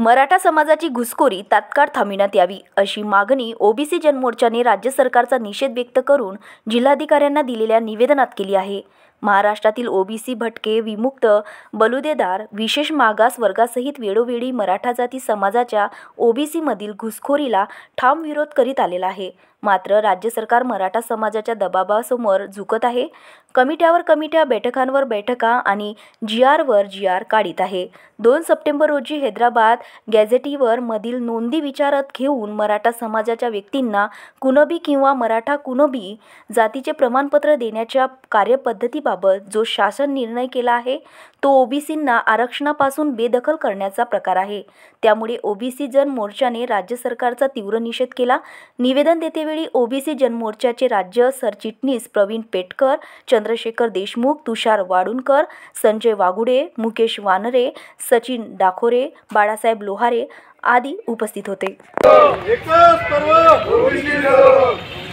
मराठा समाजाची घुसखोरी तात्काळ थांबविण्यात यावी अशी मागणी ओबीसी जनमोर्चाने राज्य सरकारचा निषेध व्यक्त करून जिल्हाधिकाऱ्यांना दिलेल्या निवेदनात केली आहे। महाराष्ट्रातील ओबीसी, भटके, विमुक्त, बलुतेदार, विशेष मागास वर्गासहित वेळोवेळी मराठा जाती समाजाच्या ओबीसी मधील घुसखोरीला ठाम विरोध करीत आलेला आहे। मात्र राज्य सरकार मराठा समाजाच्या दबावासमोर झुकत आहे। कमिट्यावर कमिट्या, बैठकांवर बैठका आणि जीआरवर जीआर काढीत आहे। 2 सप्टेंबर रोजी हैदराबाद गॅझेटीवर मधील नोंदी विचारात घेऊन मराठा समाजाच्या व्यक्तींना कुणबी किंवा मराठा कुणबी जातीचे प्रमाणपत्र देण्याच्या कार्यपद्धतीबाबत जो शासन निर्णय केला आहे तो ओबीसींना आरक्षणापासून बेदखल करण्याचा प्रकार आहे। त्यामुळे ओबीसी जनमोर्चाने राज्य सरकारचा तीव्र निषेध केला। निवेदन देतेवेळी ओबीसी जनमोर्चाचे राज्य सरचिटणीस प्रवीण पेटकर, चंद्रशेखर देशमुख, तुषार वाडुणकर, संजय वागुडे, मुकेश वानरे, सचिन डाखोरे, बाळासाहेब लोहारे आदी उपस्थित होते।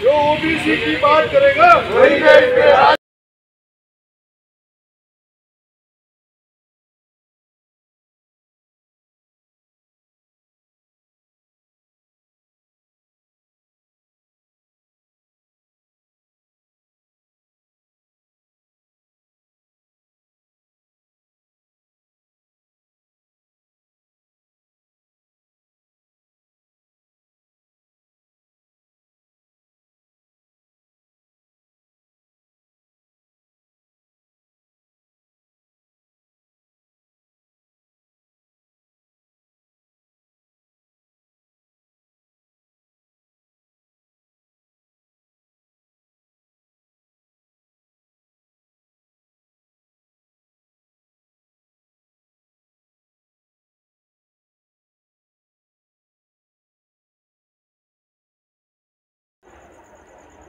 ओबीसी की बात करेगा वही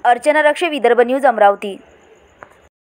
अर्चना रक्षे, विदर्भ न्यूज, अमरावती।